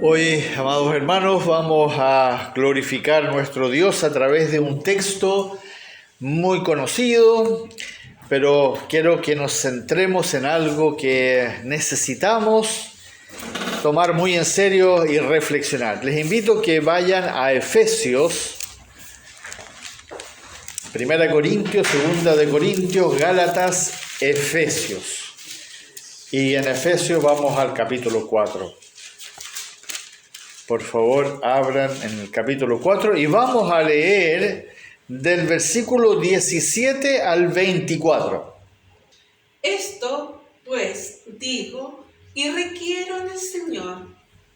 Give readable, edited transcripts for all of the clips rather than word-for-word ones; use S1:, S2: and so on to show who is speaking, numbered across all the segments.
S1: Hoy, amados hermanos, vamos a glorificar a nuestro Dios a través de un texto muy conocido, pero quiero que nos centremos en algo que necesitamos tomar muy en serio y reflexionar. Les invito a que vayan a Efesios, 1 Corintios, 2 de Corintios, Gálatas, Efesios. Y en Efesios vamos al capítulo 4. Por favor, abran en el capítulo 4 y vamos a leer del versículo 17 al 24.
S2: Esto, pues, digo y requiero en el Señor,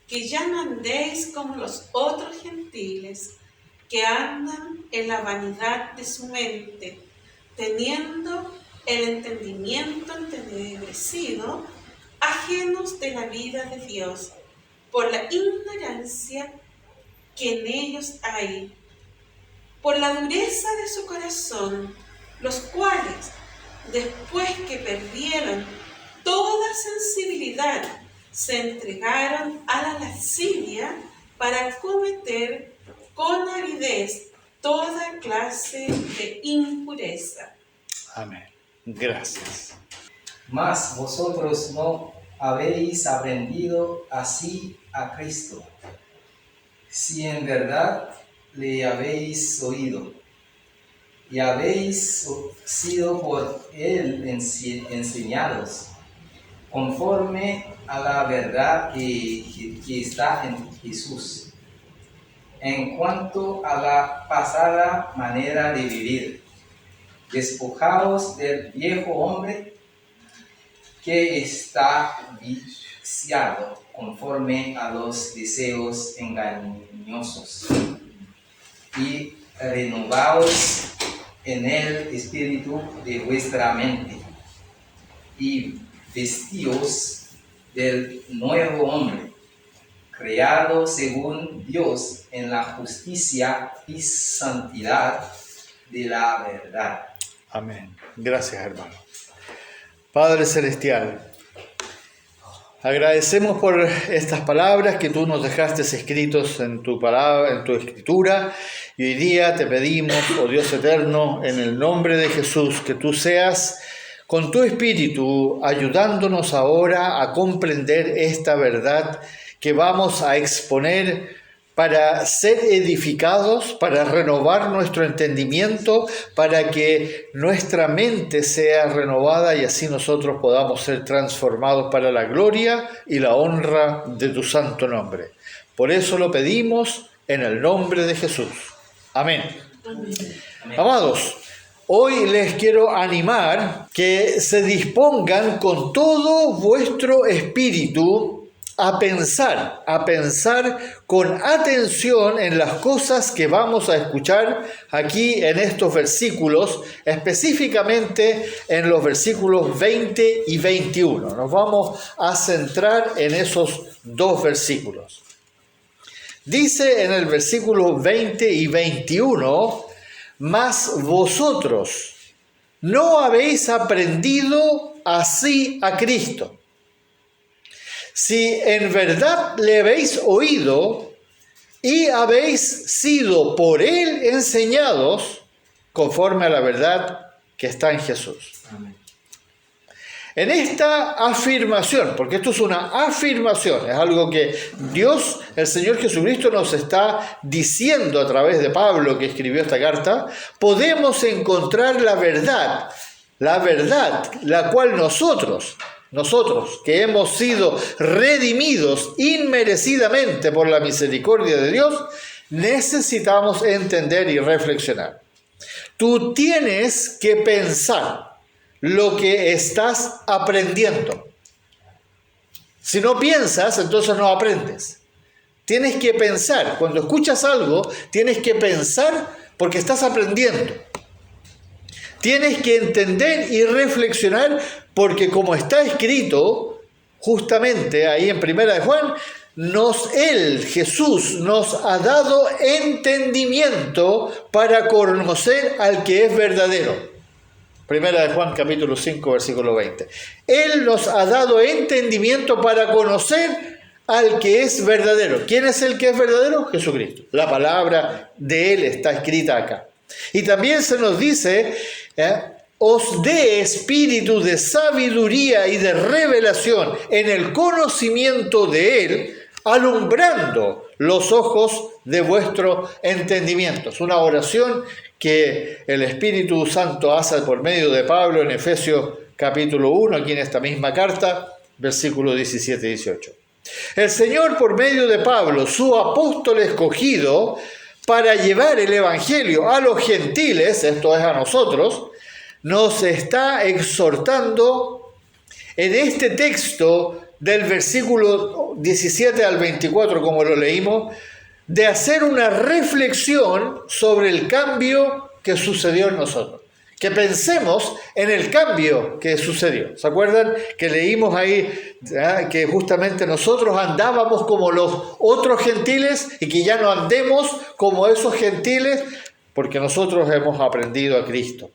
S2: que ya no andéis como los otros gentiles, que andan en la vanidad de su mente, teniendo el entendimiento entenebrecido, ajenos de la vida de Dios, por la ignorancia que en ellos hay, por la dureza de su corazón, los cuales, después que perdieron toda sensibilidad, se entregaron a la lascivia para cometer con avidez toda clase de impureza.
S1: Amén. Gracias.
S3: Mas vosotros no habéis aprendido así a Cristo, si en verdad le habéis oído y habéis sido por él enseñados, conforme a la verdad que está en Jesús, en cuanto a la pasada manera de vivir. Despojaos del viejo hombre que está viciado conforme a los deseos engañosos, y renovaos en el espíritu de vuestra mente, y vestíos del nuevo hombre, creado según Dios en la justicia y santidad de la verdad.
S1: Amén. Gracias, hermano. Padre Celestial, agradecemos por estas palabras que tú nos dejaste escritos en tu palabra, en tu escritura, y hoy día te pedimos, oh Dios eterno, en el nombre de Jesús, que tú seas con tu espíritu ayudándonos ahora a comprender esta verdad que vamos a exponer para ser edificados, para renovar nuestro entendimiento, para que nuestra mente sea renovada y así nosotros podamos ser transformados para la gloria y la honra de tu santo nombre. Por eso lo pedimos en el nombre de Jesús. Amén.
S2: Amén.
S1: Amados, hoy les quiero animar que se dispongan con todo vuestro espíritu a pensar con atención en las cosas que vamos a escuchar aquí en estos versículos, específicamente en los versículos 20 y 21. Nos vamos a centrar en esos dos versículos. Dice en el versículo 20 y 21, mas vosotros no habéis aprendido así a Cristo. Si en verdad le habéis oído y habéis sido por él enseñados conforme a la verdad que está en Jesús.
S3: Amén.
S1: En esta afirmación, porque esto es una afirmación, es algo que Dios, el Señor Jesucristo, nos está diciendo a través de Pablo, que escribió esta carta, podemos encontrar la verdad, la cual nosotros que hemos sido redimidos inmerecidamente por la misericordia de Dios, necesitamos entender y reflexionar. Tú tienes que pensar lo que estás aprendiendo. Si no piensas, entonces no aprendes. Tienes que pensar. Cuando escuchas algo, tienes que pensar porque estás aprendiendo. Tienes que entender y reflexionar porque, como está escrito justamente ahí en 1 de Juan, Jesús nos ha dado entendimiento para conocer al que es verdadero. 1 de Juan capítulo 5 versículo 20. Él nos ha dado entendimiento para conocer al que es verdadero. ¿Quién es el que es verdadero? Jesucristo. La palabra de Él está escrita acá. Y también se nos dice, os dé espíritu de sabiduría y de revelación en el conocimiento de Él, alumbrando los ojos de vuestro entendimiento. Es una oración que el Espíritu Santo hace por medio de Pablo en Efesios capítulo 1, aquí en esta misma carta, versículos 17 y 18. El Señor, por medio de Pablo, su apóstol escogido, para llevar el Evangelio a los gentiles, esto es a nosotros, nos está exhortando en este texto del versículo 17 al 24, como lo leímos, de hacer una reflexión sobre el cambio que sucedió en nosotros. Que pensemos en el cambio que sucedió. ¿Se acuerdan que leímos ahí que justamente nosotros andábamos como los otros gentiles y que ya no andemos como esos gentiles porque nosotros hemos aprendido a Cristo?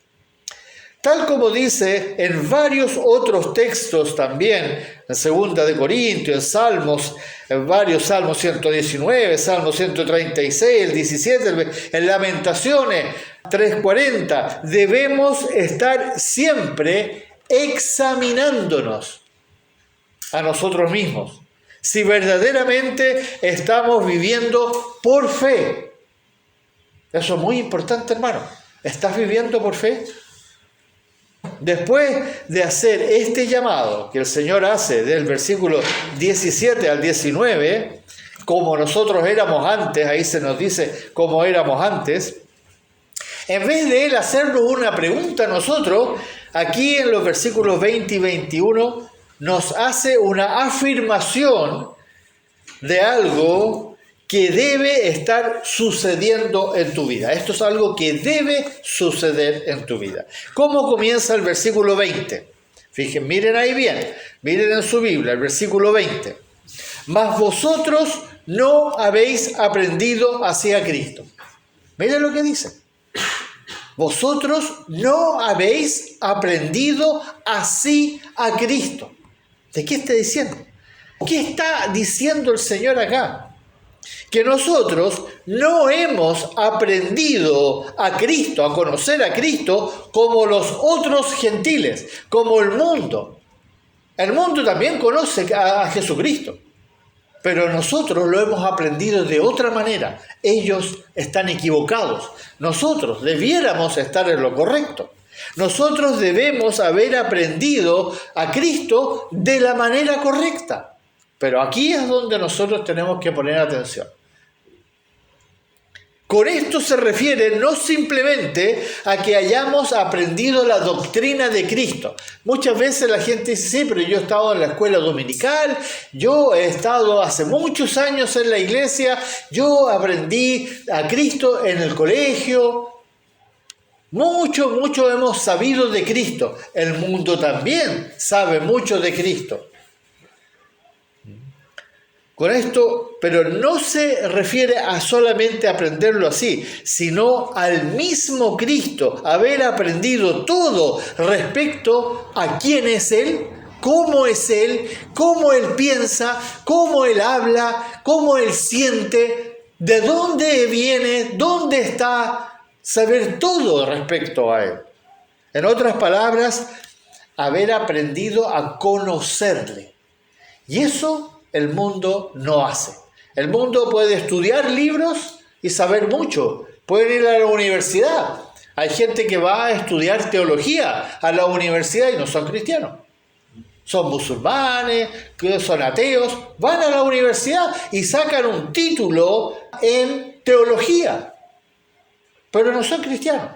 S1: Tal como dice en varios otros textos también, en 2 de Corintios, en Salmos, en varios Salmos 119, Salmo 136, el 17, en Lamentaciones 3:40, debemos estar siempre examinándonos a nosotros mismos, si verdaderamente estamos viviendo por fe. Eso es muy importante, hermano. ¿Estás viviendo por fe? Después de hacer este llamado que el Señor hace del versículo 17 al 19, como nosotros éramos antes, ahí se nos dice cómo éramos antes, en vez de Él hacernos una pregunta a nosotros, aquí en los versículos 20 y 21 nos hace una afirmación de algo que debe estar sucediendo en tu vida. Esto es algo que debe suceder en tu vida. ¿Cómo comienza el versículo 20? Fíjense, miren ahí bien, miren en su Biblia, el versículo 20. Mas vosotros no habéis aprendido así a Cristo. Miren lo que dice. Vosotros no habéis aprendido así a Cristo. ¿De qué está diciendo? ¿Qué está diciendo el Señor acá? Que nosotros no hemos aprendido a Cristo, a conocer a Cristo como los otros gentiles, como el mundo. El mundo también conoce a Jesucristo, pero nosotros lo hemos aprendido de otra manera. Ellos están equivocados. Nosotros debiéramos estar en lo correcto. Nosotros debemos haber aprendido a Cristo de la manera correcta. Pero aquí es donde nosotros tenemos que poner atención. Con esto se refiere no simplemente a que hayamos aprendido la doctrina de Cristo. Muchas veces la gente dice, sí, pero yo he estado en la escuela dominical, yo he estado hace muchos años en la iglesia, yo aprendí a Cristo en el colegio. Mucho hemos sabido de Cristo. El mundo también sabe mucho de Cristo. Con esto, pero no se refiere a solamente aprenderlo así, sino al mismo Cristo, haber aprendido todo respecto a quién es Él, cómo Él piensa, cómo Él habla, cómo Él siente, de dónde viene, dónde está, saber todo respecto a Él. En otras palabras, haber aprendido a conocerle. Y eso el mundo no hace. El mundo puede estudiar libros y saber mucho. Pueden ir a la universidad. Hay gente que va a estudiar teología a la universidad y no son cristianos. Son musulmanes, que son ateos. Van a la universidad y sacan un título en teología. Pero no son cristianos.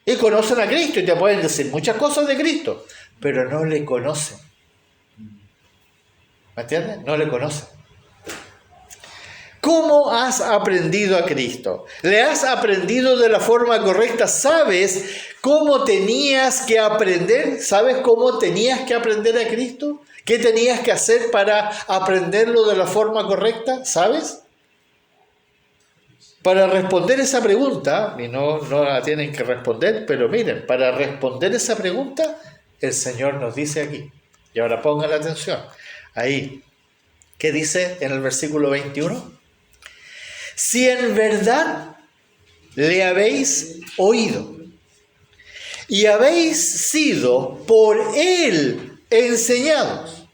S1: Y conocen a Cristo y te pueden decir muchas cosas de Cristo, pero no le conocen. ¿Me entiendes? No le conocen. ¿Cómo has aprendido a Cristo? ¿Le has aprendido de la forma correcta? ¿Sabes cómo tenías que aprender? ¿Sabes cómo tenías que aprender a Cristo? ¿Qué tenías que hacer para aprenderlo de la forma correcta? ¿Sabes? Para responder esa pregunta, y no la tienen que responder, pero miren, para responder esa pregunta, el Señor nos dice aquí. Y ahora pongan la atención. Ahí, ¿Qué dice en el versículo 21? Si en verdad le habéis oído y habéis sido por él enseñados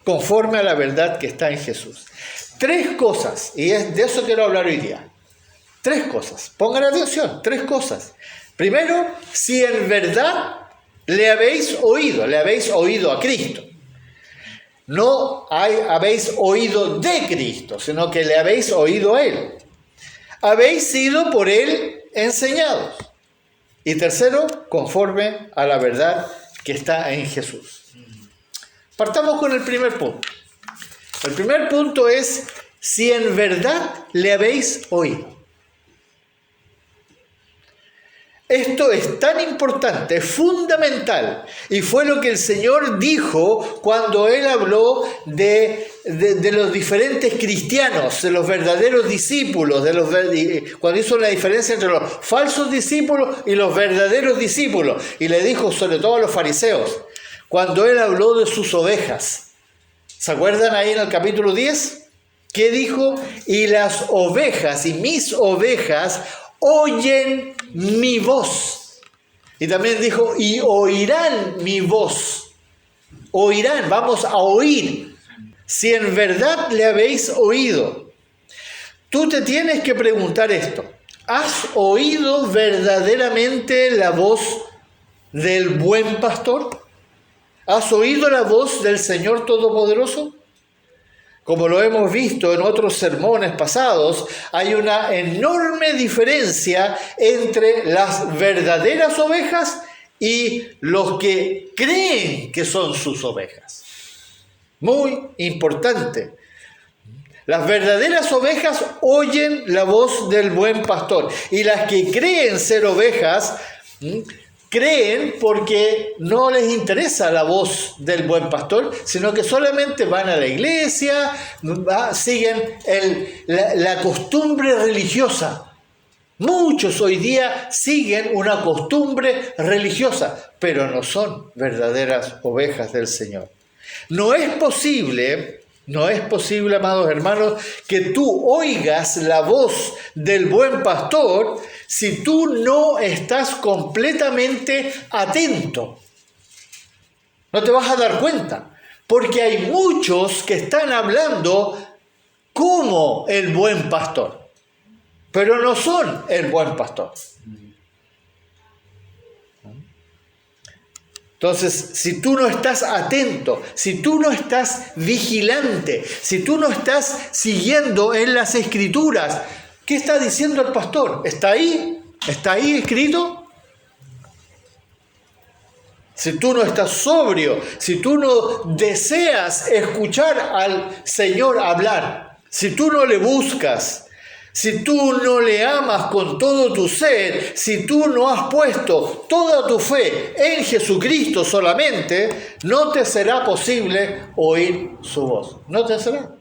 S1: conforme a la verdad que está en Jesús. 3 cosas, y es de eso quiero hablar hoy día. 3 cosas, pongan atención, 3 cosas. Primero, si en verdad le habéis oído a Cristo. No habéis oído de Cristo, sino que le habéis oído a Él. Habéis sido por Él enseñados. Y tercero, conforme a la verdad que está en Jesús. Partamos con el primer punto. El primer punto es, si en verdad le habéis oído. Esto es tan importante, es fundamental, y fue lo que el Señor dijo cuando Él habló de los diferentes cristianos, de los verdaderos discípulos, cuando hizo la diferencia entre los falsos discípulos y los verdaderos discípulos, y le dijo sobre todo a los fariseos, cuando Él habló de sus ovejas. ¿Se acuerdan ahí en el capítulo 10? ¿Qué dijo? Y las ovejas, y mis ovejas, oyen mi voz. Y también dijo, y oirán mi voz. Oirán, vamos a oír. Si en verdad le habéis oído. Tú te tienes que preguntar esto. ¿Has oído verdaderamente la voz del buen pastor? ¿Has oído la voz del Señor Todopoderoso? Como lo hemos visto en otros sermones pasados, hay una enorme diferencia entre las verdaderas ovejas y los que creen que son sus ovejas. Muy importante. Las verdaderas ovejas oyen la voz del buen pastor y las que creen ser ovejas, creen porque no les interesa la voz del buen pastor, sino que solamente van a la iglesia, siguen la costumbre religiosa. Muchos hoy día siguen una costumbre religiosa, pero no son verdaderas ovejas del Señor. No es posible, amados hermanos, que tú oigas la voz del buen pastor si tú no estás completamente atento. No te vas a dar cuenta, porque hay muchos que están hablando como el buen pastor, pero no son el buen pastor. Entonces, si tú no estás atento, si tú no estás vigilante, si tú no estás siguiendo en las Escrituras, ¿qué está diciendo el pastor? ¿Está ahí? ¿Está ahí escrito? Si tú no estás sobrio, si tú no deseas escuchar al Señor hablar, si tú no le buscas, si tú no le amas con todo tu ser, si tú no has puesto toda tu fe en Jesucristo solamente, no te será posible oír su voz. No te será.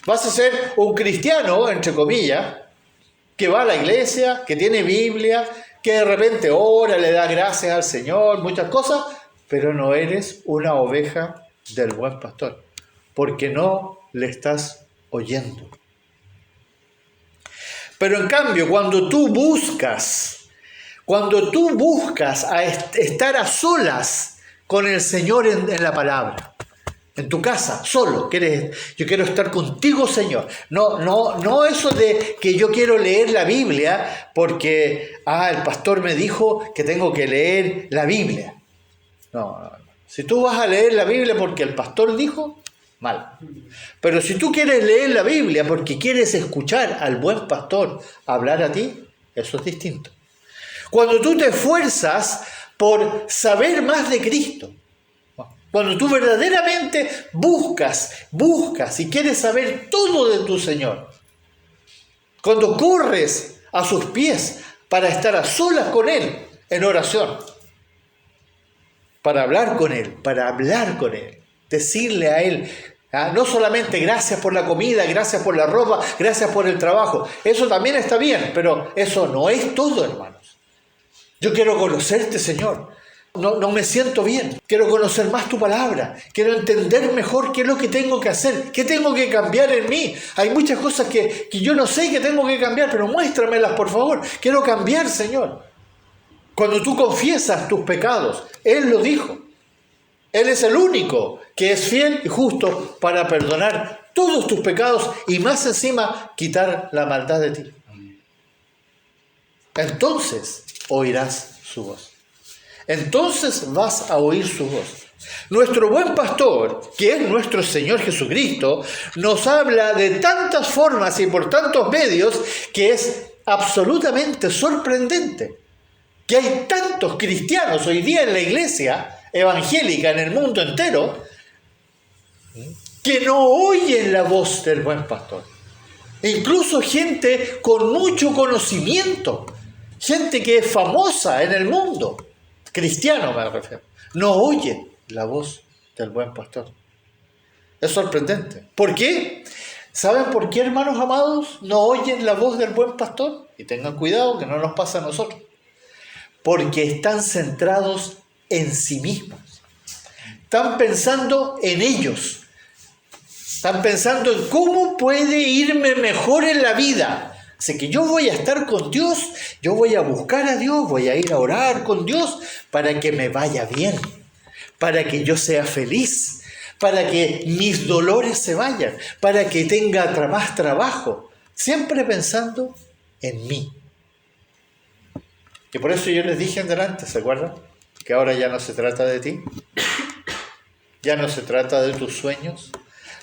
S1: Vas a ser un cristiano, entre comillas, que va a la iglesia, que tiene Biblia, que de repente ora, le da gracias al Señor, muchas cosas, pero no eres una oveja del buen pastor, porque no le estás oyendo. Pero en cambio, cuando tú buscas a estar a solas con el Señor en la palabra, en tu casa, solo, yo quiero estar contigo, Señor. No eso de que yo quiero leer la Biblia porque el pastor me dijo que tengo que leer la Biblia. No. Si tú vas a leer la Biblia porque el pastor dijo, mal. Pero si tú quieres leer la Biblia porque quieres escuchar al buen pastor hablar a ti, eso es distinto. Cuando tú te esfuerzas por saber más de Cristo, cuando tú verdaderamente buscas y quieres saber todo de tu Señor, cuando corres a sus pies para estar a solas con Él en oración, para hablar con Él, decirle a Él, no solamente gracias por la comida, gracias por la ropa, gracias por el trabajo, eso también está bien, pero eso no es todo, hermanos. Yo quiero conocerte, Señor. no me siento bien. Quiero conocer más tu palabra. Quiero entender mejor qué es lo que tengo que hacer, qué tengo que cambiar en mí. Hay muchas cosas que yo no sé que tengo que cambiar, pero muéstramelas, por favor. Quiero cambiar, Señor. Cuando tú confiesas tus pecados, Él lo dijo. Él es el único que es fiel y justo para perdonar todos tus pecados y más encima quitar la maldad de ti. Entonces oirás su voz. Entonces vas a oír su voz. Nuestro buen pastor, que es nuestro Señor Jesucristo, nos habla de tantas formas y por tantos medios que es absolutamente sorprendente. Que hay tantos cristianos hoy día en la iglesia evangélica, en el mundo entero, que no oyen la voz del buen pastor. Incluso gente con mucho conocimiento, gente que es famosa en el mundo, cristiano me refiero, no oye la voz del buen pastor. Es sorprendente. ¿Por qué? ¿Saben por qué, hermanos amados, no oyen la voz del buen pastor? Y tengan cuidado que no nos pasa a nosotros. Porque están centrados en sí mismos. Están pensando en ellos. Están pensando en cómo puede irme mejor en la vida. Así que yo voy a estar con Dios, yo voy a buscar a Dios, voy a ir a orar con Dios para que me vaya bien, para que yo sea feliz, para que mis dolores se vayan, para que tenga más trabajo. Siempre pensando en mí. Y por eso yo les dije en delante, ¿se acuerdan? Que ahora ya no se trata de ti. Ya no se trata de tus sueños.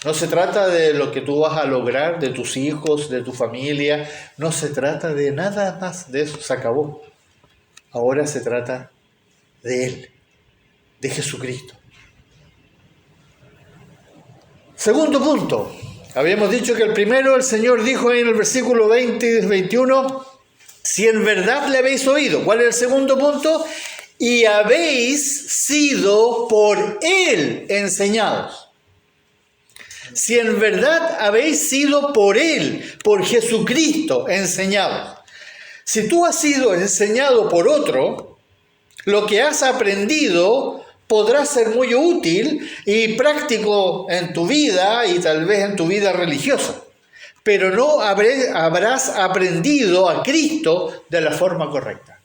S1: No se trata de lo que tú vas a lograr, de tus hijos, de tu familia. No se trata de nada más de eso. Se acabó. Ahora se trata de Él, de Jesucristo. Segundo punto. Habíamos dicho que el primero, el Señor dijo en el versículo 20 y 21... Si en verdad le habéis oído. ¿Cuál es el segundo punto? Y habéis sido por Él enseñados. Si en verdad habéis sido por Él, por Jesucristo, enseñados. Si tú has sido enseñado por otro, lo que has aprendido podrá ser muy útil y práctico en tu vida y tal vez en tu vida religiosa. Pero no habrás aprendido a Cristo de la forma correcta.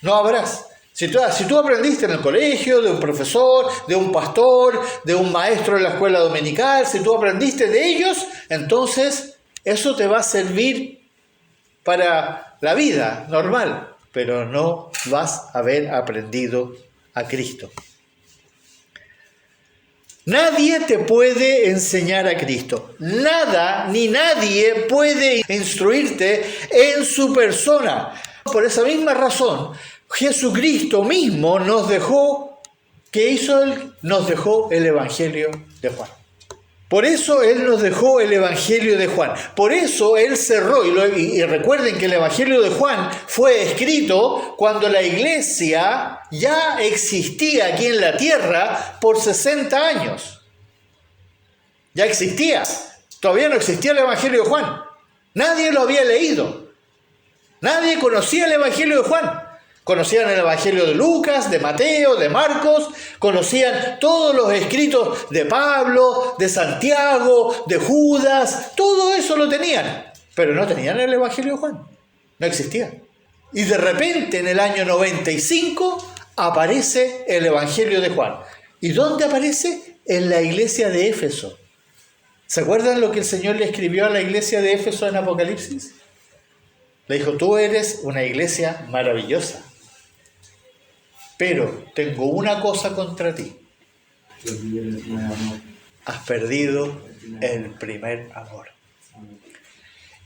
S1: No habrás. Si tú aprendiste en el colegio, de un profesor, de un pastor, de un maestro en la escuela dominical, si tú aprendiste de ellos, entonces eso te va a servir para la vida normal, pero no vas a haber aprendido a Cristo. Nadie te puede enseñar a Cristo. Nada ni nadie puede instruirte en su persona. Por esa misma razón, Jesucristo mismo nos dejó, ¿qué hizo Él? Nos dejó el Evangelio de Juan. Por eso Él nos dejó el Evangelio de Juan. Por eso Él cerró, y recuerden que el Evangelio de Juan fue escrito cuando la iglesia ya existía aquí en la tierra por 60 años. Ya existía. Todavía no existía el Evangelio de Juan. Nadie lo había leído. Nadie conocía el Evangelio de Juan. Conocían el Evangelio de Lucas, de Mateo, de Marcos, conocían todos los escritos de Pablo, de Santiago, de Judas, todo eso lo tenían, pero no tenían el Evangelio de Juan, no existía. Y de repente en el año 95 aparece el Evangelio de Juan. ¿Y dónde aparece? En la iglesia de Éfeso. ¿Se acuerdan lo que el Señor le escribió a la iglesia de Éfeso en Apocalipsis? Le dijo, tú eres una iglesia maravillosa, pero tengo una cosa contra ti. Has perdido el primer amor.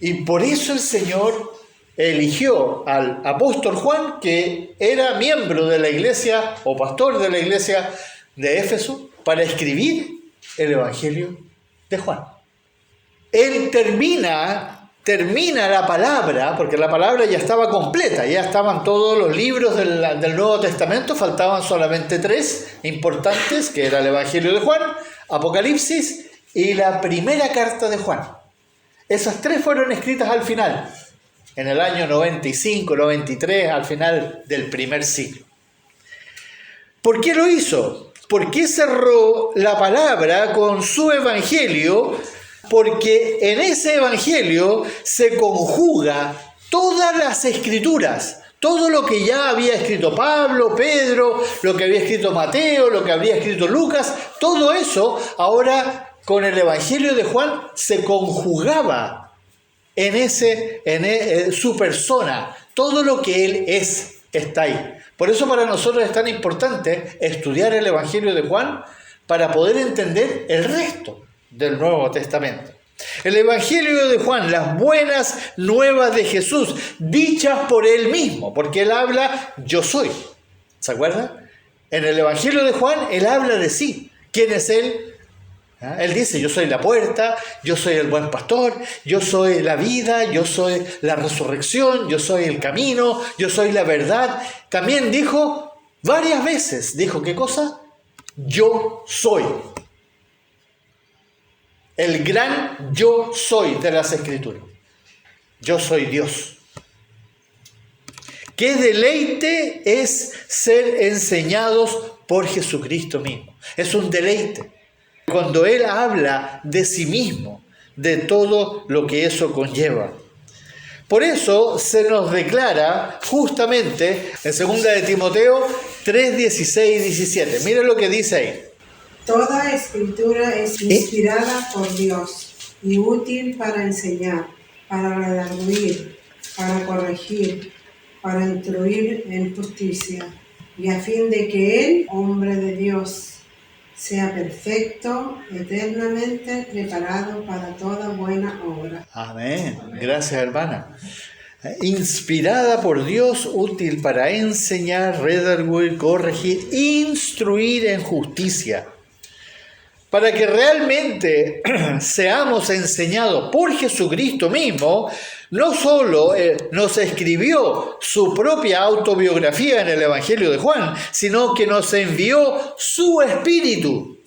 S1: Y por eso el Señor eligió al apóstol Juan, que era miembro de la iglesia o pastor de la iglesia de Éfeso, para escribir el Evangelio de Juan. Él termina la palabra, porque la palabra ya estaba completa, ya estaban todos los libros del Nuevo Testamento, faltaban solamente 3 importantes, que era el Evangelio de Juan, Apocalipsis y la primera carta de Juan. Esas 3 fueron escritas al final, en el año 95, 93, al final del primer siglo. ¿Por qué lo hizo? ¿Por qué cerró la palabra con su evangelio? Porque en ese evangelio se conjuga todas las escrituras, todo lo que ya había escrito Pablo, Pedro, lo que había escrito Mateo, lo que había escrito Lucas, todo eso ahora con el evangelio de Juan se conjugaba en su persona. Todo lo que él es está ahí. Por eso para nosotros es tan importante estudiar el evangelio de Juan para poder entender el resto del Nuevo Testamento. El evangelio de Juan, las buenas nuevas de Jesús, dichas por él mismo, porque él habla, yo soy. ¿Se acuerdan? En el evangelio de Juan, él habla de sí. ¿Quién es él? Él dice, yo soy la puerta, yo soy el buen pastor, yo soy la vida, yo soy la resurrección, yo soy el camino, yo soy la verdad. También dijo varias veces, dijo, ¿qué cosa? Yo soy. El gran yo soy de las Escrituras. Yo soy Dios. Qué deleite es ser enseñados por Jesucristo mismo. Es un deleite. Cuando Él habla de sí mismo, de todo lo que eso conlleva. Por eso se nos declara justamente en 2 de Timoteo 3, 16 y 17. Miren lo que dice ahí.
S4: Toda escritura es inspirada por Dios y útil para enseñar, para redarguir, para corregir, para instruir en justicia, y a fin de que el hombre de Dios sea perfecto, eternamente preparado para toda buena obra.
S1: Amén. Gracias, hermana. Inspirada por Dios, útil para enseñar, redarguir, corregir, instruir en justicia. Para que realmente seamos enseñados por Jesucristo mismo, no solo nos escribió su propia autobiografía en el Evangelio de Juan, sino que nos envió su Espíritu,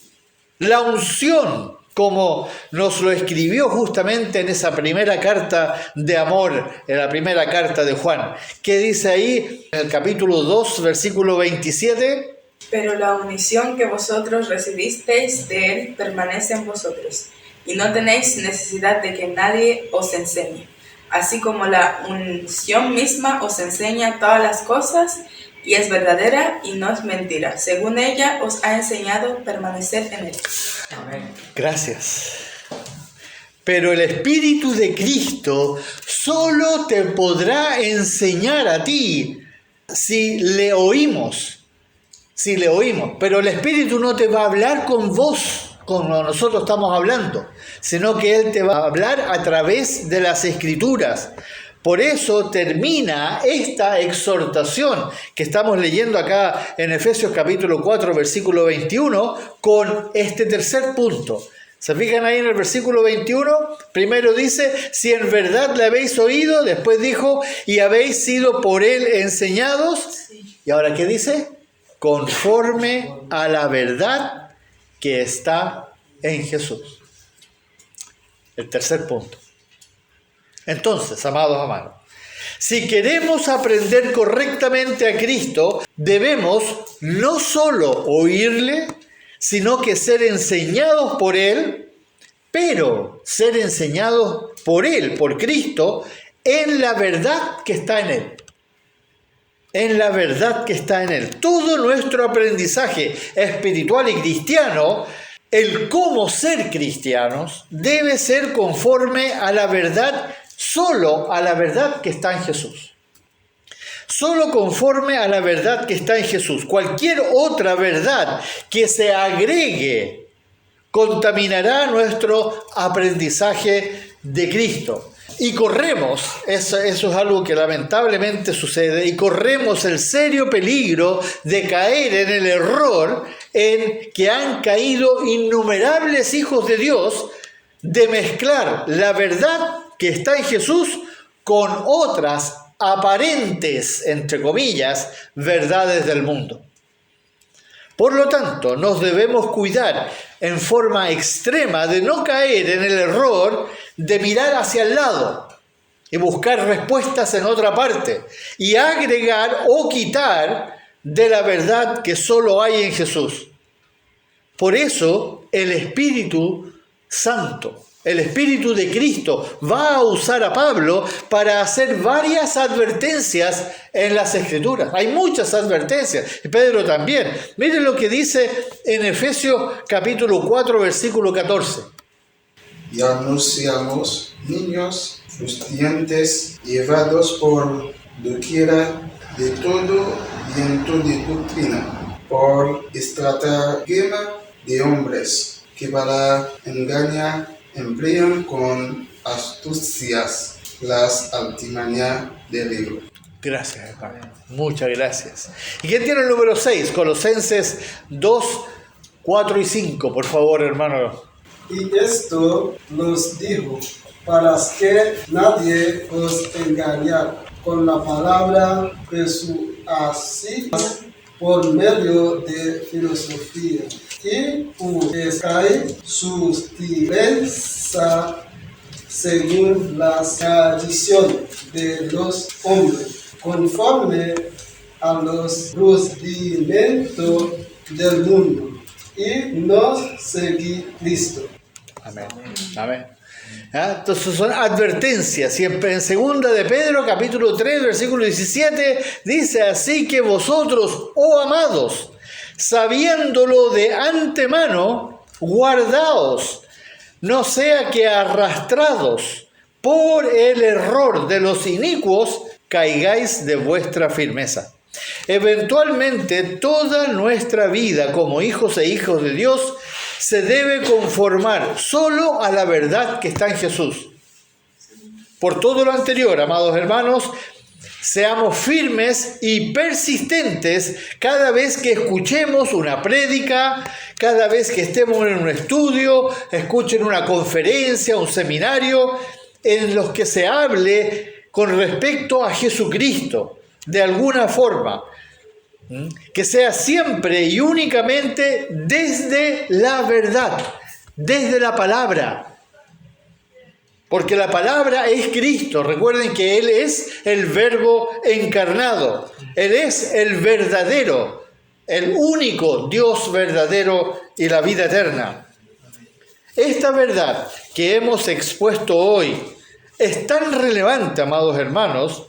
S1: la unción, como nos lo escribió justamente en esa primera carta de amor, en la primera carta de Juan. ¿Qué dice ahí en el capítulo 2, versículo 27?
S5: Pero la unción que vosotros recibisteis de él permanece en vosotros, y no tenéis necesidad de que nadie os enseñe. Así como la unción misma os enseña todas las cosas, y es verdadera y no es mentira. Según ella os ha enseñado, permanecer en él. Amén.
S1: Gracias. Pero el Espíritu de Cristo solo te podrá enseñar a ti si le oímos. Si le oímos, pero el Espíritu no te va a hablar con vos, como nosotros estamos hablando, sino que Él te va a hablar a través de las Escrituras. Por eso termina esta exhortación que estamos leyendo acá en Efesios capítulo 4, versículo 21, con este tercer punto. ¿Se fijan ahí en el versículo 21? Primero dice, si en verdad le habéis oído, después dijo, y habéis sido por Él enseñados. ¿Y ahora qué dice? Conforme a la verdad que está en Jesús. El tercer punto. Entonces, amados hermanos, si queremos aprender correctamente a Cristo, debemos no solo oírle, sino que ser enseñados por Él, pero ser enseñados por Él, por Cristo, en la verdad que está en Él. En la verdad que está en Él. Todo nuestro aprendizaje espiritual y cristiano, el cómo ser cristianos, debe ser conforme a la verdad, solo a la verdad que está en Jesús. Solo conforme a la verdad que está en Jesús. Cualquier otra verdad que se agregue contaminará nuestro aprendizaje de Cristo. Y corremos, eso es algo que lamentablemente sucede, y corremos el serio peligro de caer en el error en que han caído innumerables hijos de Dios, de mezclar la verdad que está en Jesús con otras aparentes, entre comillas, verdades del mundo. Por lo tanto, nos debemos cuidar en forma extrema de no caer en el error de mirar hacia el lado y buscar respuestas en otra parte y agregar o quitar de la verdad que solo hay en Jesús. Por eso el Espíritu Santo, el Espíritu de Cristo, va a usar a Pablo para hacer varias advertencias en las Escrituras. Hay muchas advertencias, y Pedro también. Miren lo que dice en Efesios capítulo 4, versículo 14.
S6: Ya no seamos niños frustrantes, llevados por doquiera de todo viento de doctrina, por estratagema de hombres que para engañar emplean con astucias las altimañas del libro.
S1: Gracias, hermano. Muchas gracias. ¿Y quién tiene el número 6? Colosenses 2, 4 y 5. Por favor, hermano.
S7: Y esto nos dijo, para que nadie os engañe con la palabra persuasiva por medio de filosofía, y buscáis sutileza según la tradición de los hombres, conforme a los rudimentos del mundo, y no seguid Cristo.
S1: Amén. Amén. Entonces son advertencias. Siempre en 2 de Pedro, capítulo 3, versículo 17, dice: así que vosotros, oh amados, sabiéndolo de antemano, guardaos, no sea que arrastrados por el error de los inicuos, caigáis de vuestra firmeza. Eventualmente, toda nuestra vida como hijos e hijos de Dios se debe conformar solo a la verdad que está en Jesús. Por todo lo anterior, amados hermanos, seamos firmes y persistentes cada vez que escuchemos una prédica, cada vez que estemos en un estudio, escuchen una conferencia, un seminario, en los que se hable con respecto a Jesucristo, de alguna forma. Que sea siempre y únicamente desde la verdad, desde la palabra. Porque la palabra es Cristo. Recuerden que Él es el Verbo encarnado. Él es el verdadero, el único Dios verdadero y la vida eterna. Esta verdad que hemos expuesto hoy es tan relevante, amados hermanos,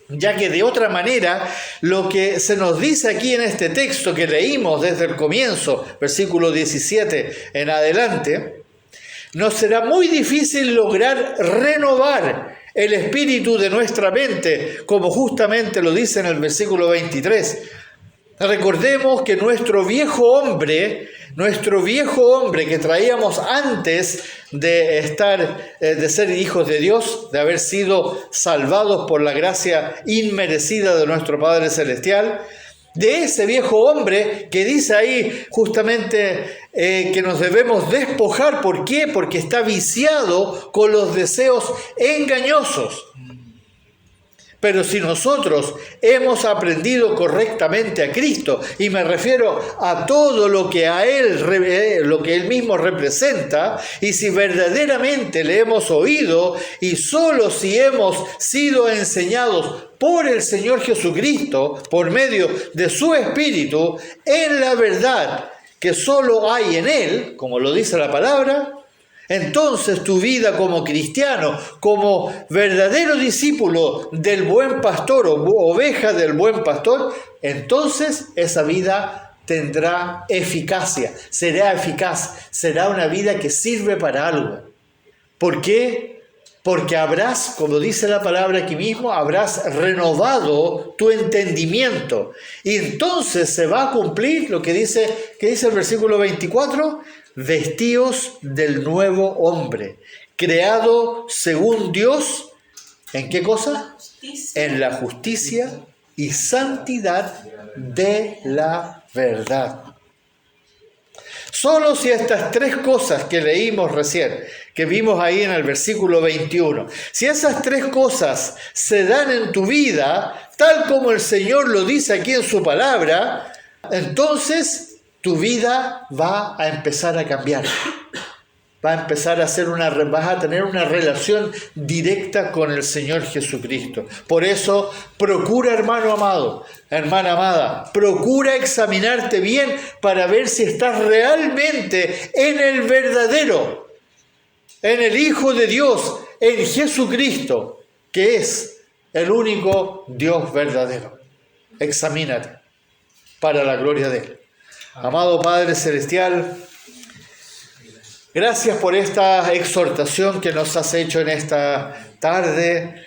S1: ya que de otra manera lo que se nos dice aquí en este texto que leímos desde el comienzo, versículo 17 en adelante, nos será muy difícil lograr renovar el espíritu de nuestra mente, como justamente lo dice en el versículo 23. Recordemos que nuestro viejo hombre que traíamos antes de ser hijos de Dios, de haber sido salvados por la gracia inmerecida de nuestro Padre Celestial, de ese viejo hombre que dice ahí justamente que nos debemos despojar. ¿Por qué? Porque está viciado con los deseos engañosos. Pero si nosotros hemos aprendido correctamente a Cristo, y me refiero a todo lo que Él mismo representa, y si verdaderamente le hemos oído, y solo si hemos sido enseñados por el Señor Jesucristo, por medio de su Espíritu, en la verdad que solo hay en Él, como lo dice la palabra, entonces tu vida como cristiano, como verdadero discípulo del buen pastor o oveja del buen pastor, entonces esa vida tendrá eficacia, será eficaz, será una vida que sirve para algo. ¿Por qué? Porque habrás, como dice la palabra aquí mismo, habrás renovado tu entendimiento. Y entonces se va a cumplir lo que dice el versículo 24, vestíos del nuevo hombre, creado según Dios, ¿en qué cosa? En la justicia y santidad de la verdad. Solo si estas tres cosas que leímos recién, que vimos ahí en el versículo 21, si esas tres cosas se dan en tu vida, tal como el Señor lo dice aquí en su palabra, entonces tu vida va a empezar a cambiar. vas a tener una relación directa con el Señor Jesucristo. Por eso, procura, hermano amado, hermana amada, procura examinarte bien para ver si estás realmente en el verdadero, en el Hijo de Dios, en Jesucristo, que es el único Dios verdadero. Examínate para la gloria de Él. Amado Padre Celestial, gracias por esta exhortación que nos has hecho en esta tarde,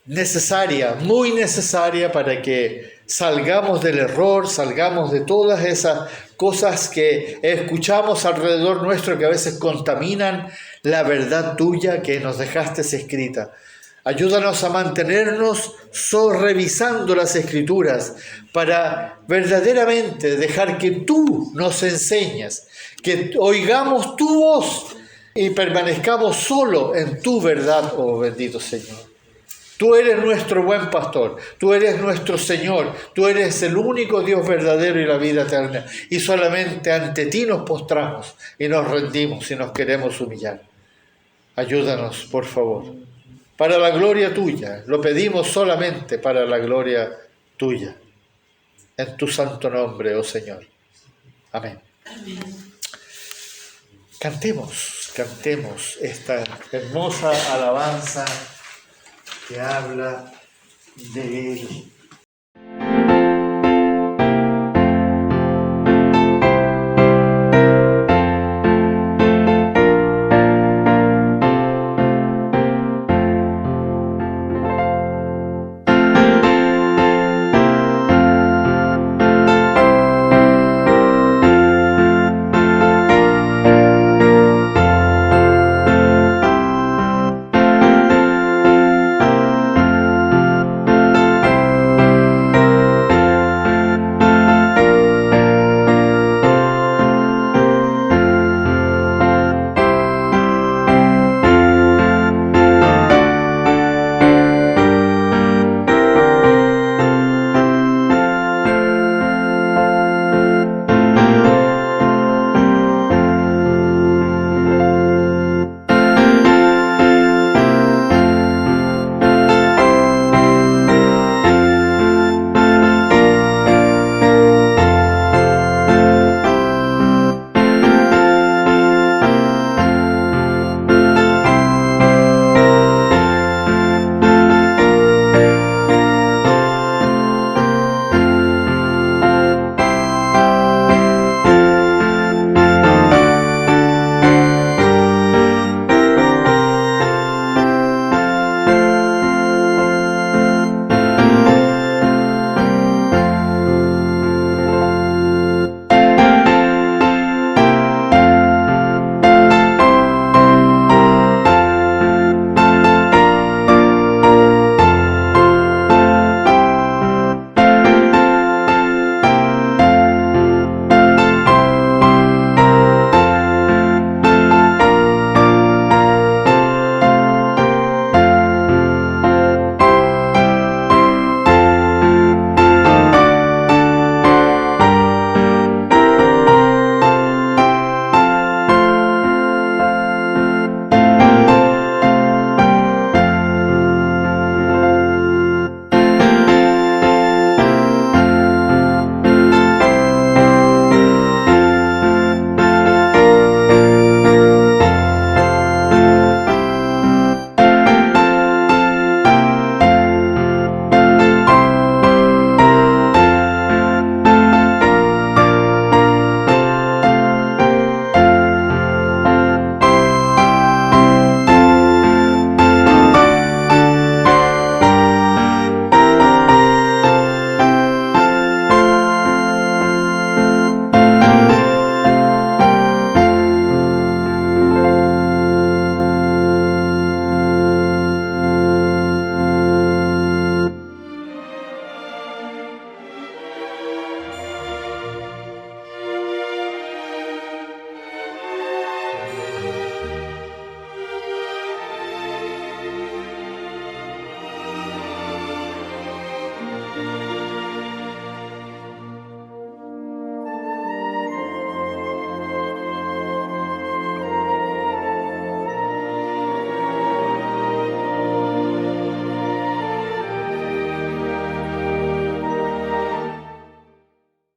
S1: necesaria, muy necesaria para que salgamos del error, salgamos de todas esas cosas que escuchamos alrededor nuestro que a veces contaminan la verdad tuya que nos dejaste escrita. Ayúdanos a mantenernos revisando las Escrituras para verdaderamente dejar que tú nos enseñes, que oigamos tu voz y permanezcamos solo en tu verdad, oh bendito Señor. Tú eres nuestro buen pastor, tú eres nuestro Señor, tú eres el único Dios verdadero y la vida eterna. Y solamente ante ti nos postramos y nos rendimos y nos queremos humillar. Ayúdanos, por favor. Para la gloria tuya, lo pedimos solamente para la gloria tuya. En tu santo nombre, oh Señor. Amén. Cantemos esta hermosa alabanza que habla de Él.